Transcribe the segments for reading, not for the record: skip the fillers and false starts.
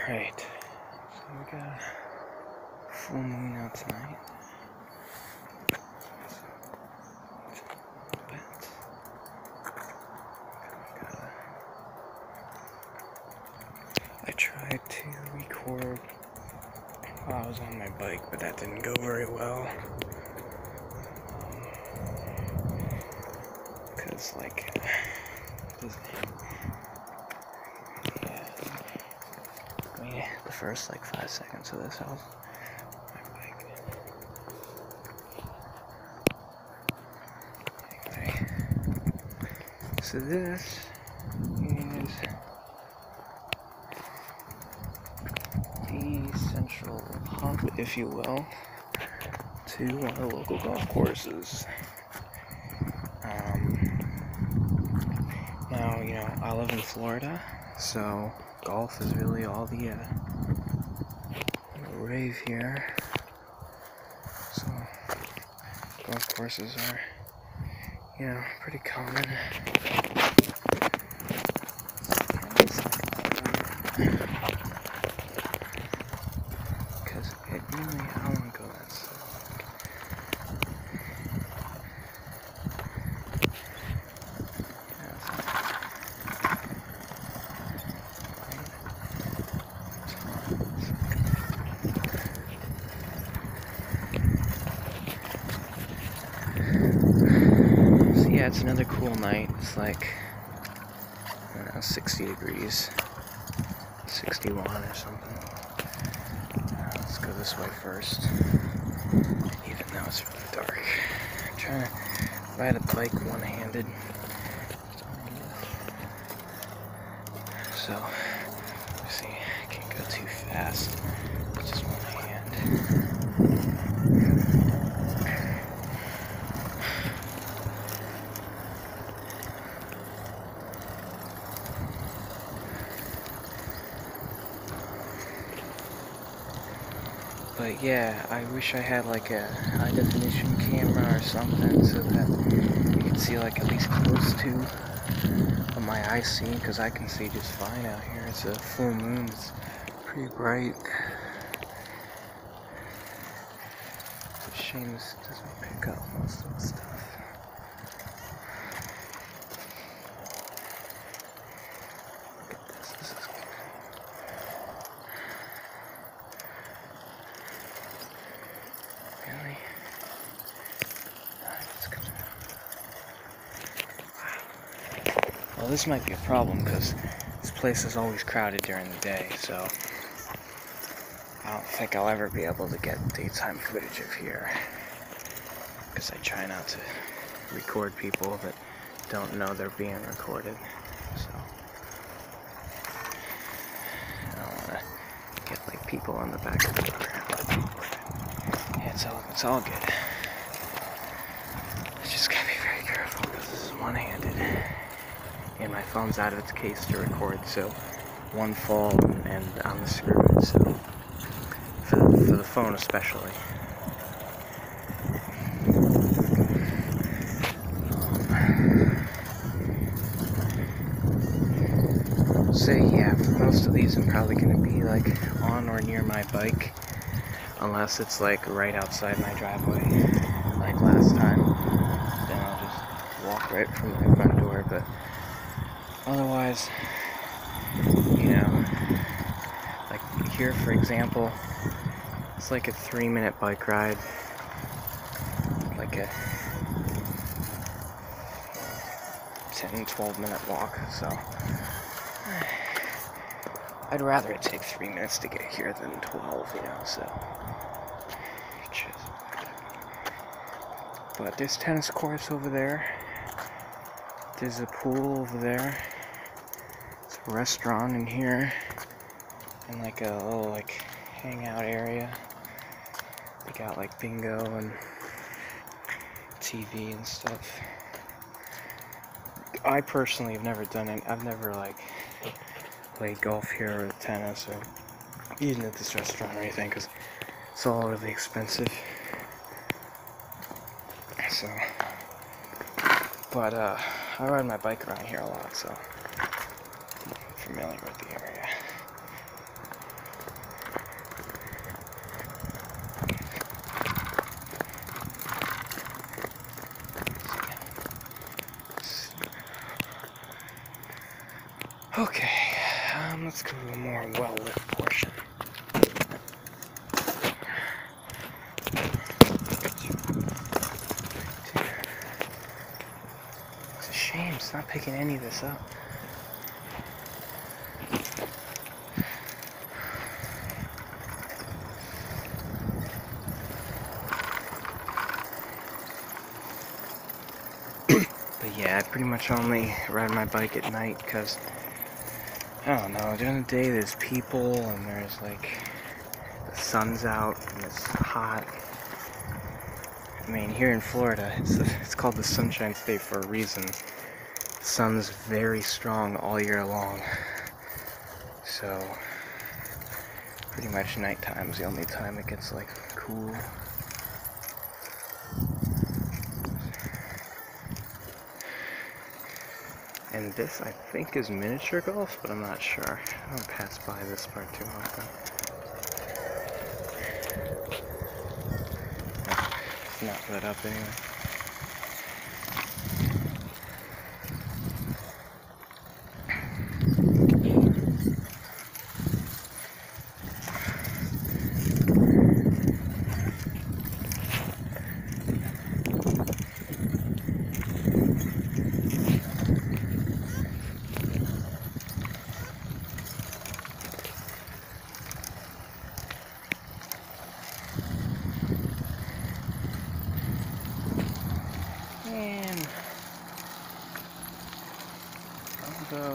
Alright, so we got a full moon out tonight. I tried to record while I was on my bike, but that didn't go very well. Because, the first 5 seconds of this, I was on my bike. Anyway, so this is the central hub, if you will, to one of the local golf courses. Now, I live in Florida, so golf is really all the rave here. So, golf courses are, pretty common. Because it really, I don't want to go that slow. So yeah, it's another cool night. It's I don't know, 60 degrees. 61 or something. Let's go this way first. Even though it's really dark. I'm trying to ride a bike one-handed. So, let's see, I can't go too fast. It's just one hand. But yeah, I wish I had a high definition camera or something so that you could see at least close to what my eyes see, because I can see just fine out here. It's a full moon, it's pretty bright. It's a shame this doesn't pick up most of the stuff. Look at this, this is good. Really? It's coming out. Wow. Well, this might be a problem because this place is always crowded during the day, so I don't think I'll ever be able to get daytime footage of here. Because I try not to record people that don't know they're being recorded. So I don't want to get people on the back of the car. Yeah, it's all good. I just gotta be very careful because this is one-handed. And my phone's out of its case to record, so one fall and I'm screwed, so for the phone especially. So yeah, for most of these I'm probably going to be on or near my bike, unless it's right outside my driveway, like last time. Then I'll just walk right from my front door, but otherwise, here for example, it's a 3-minute bike ride, a 10-12 minute walk, so I'd rather it take 3 minutes to get here than 12, so. But there's tennis courts over there. There's a pool over there. There's a restaurant in here. And a little hangout area. They got bingo and TV and stuff. I personally have never done it. I've never played golf here or tennis or eaten at this restaurant or anything because it's all really expensive. So, but I ride my bike around here a lot, so I'm familiar with the area. Okay, let's go to a more well-lit portion. It's a shame it's not picking any of this up. But yeah, I pretty much only ride my bike at night because, I don't know, during the day there's people and there's like, the sun's out and it's hot. I mean, here in Florida, it's called the Sunshine State for a reason. The sun's very strong all year long. So, pretty much nighttime is the only time it gets like cool. And this, I think, is miniature golf, but I'm not sure. I don't pass by this part too often. It's not lit up anyway. And I'll go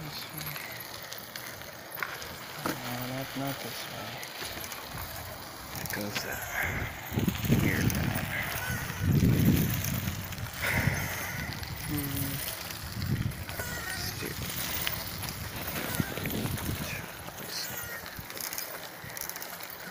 this way. No, not this way. It goes that weird route. Stupid.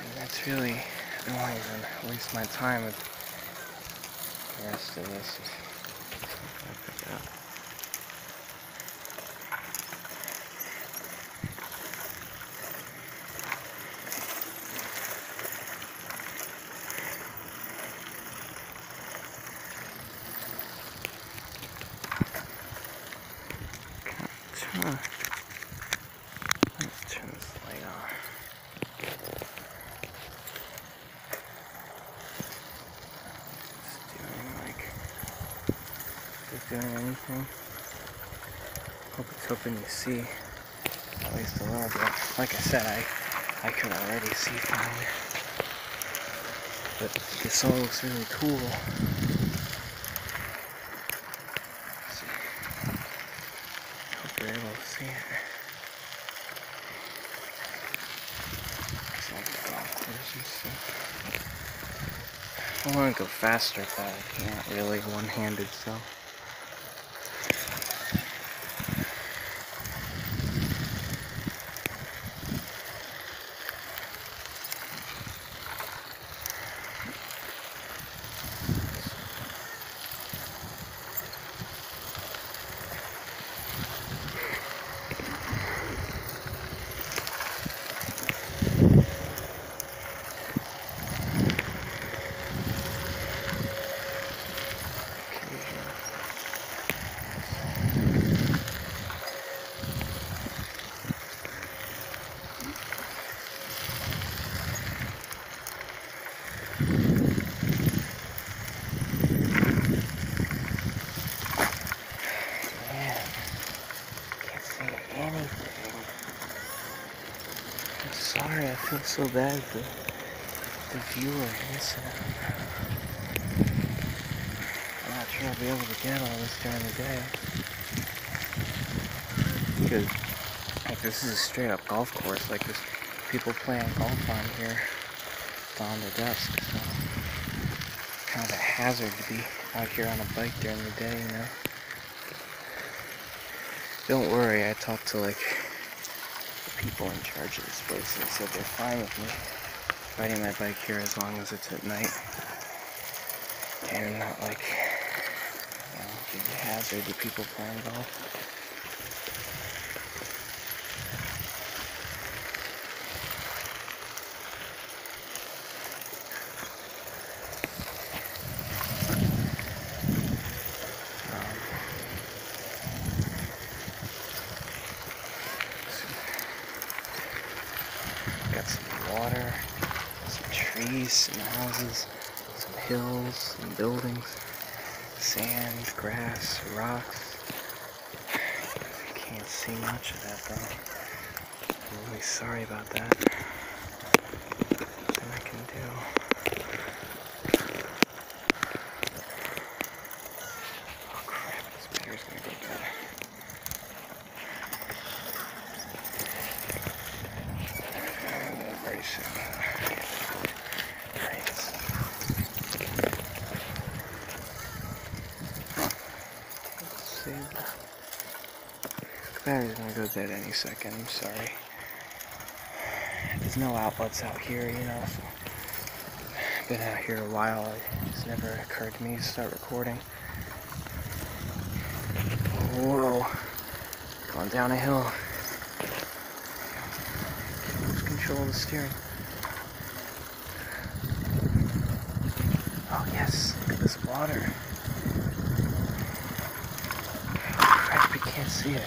And that's really, I don't want to even waste my time with the rest of this. Let's turn this light on. Is it doing anything? Hope it's helping you see at least a little bit. Like I said, I could already see fine. But this all looks really cool. Hope you're able to see it. I want to go faster, but I can't really one-handed, so. Sorry, I feel so bad for the viewer listening. I'm not sure I'll be able to get all this during the day. Because, like, this is a straight up golf course. Like, there's people playing golf on here dawn to dusk, so it's kind of a hazard to be out here on a bike during the day, you know? Don't worry, I talked to, like, people in charge of this place, and said they're fine with me riding my bike here as long as it's at night and not like, you know, give a hazard to people playing golf. water, some trees, some houses, some hills, some buildings, sand, grass, rocks. I can't see much of that though. I'm really sorry about that. Nothing I can do. Oh crap, this bear's gonna go bad. Very soon. Right. Let's see. The battery's gonna go dead any second, I'm sorry. There's no outlets out here, you know, so I've been out here a while. It's never occurred to me to start recording. Whoa. Going down a hill. Lose control of the steering. Oh yes, look at this water. Crap, we can't see it.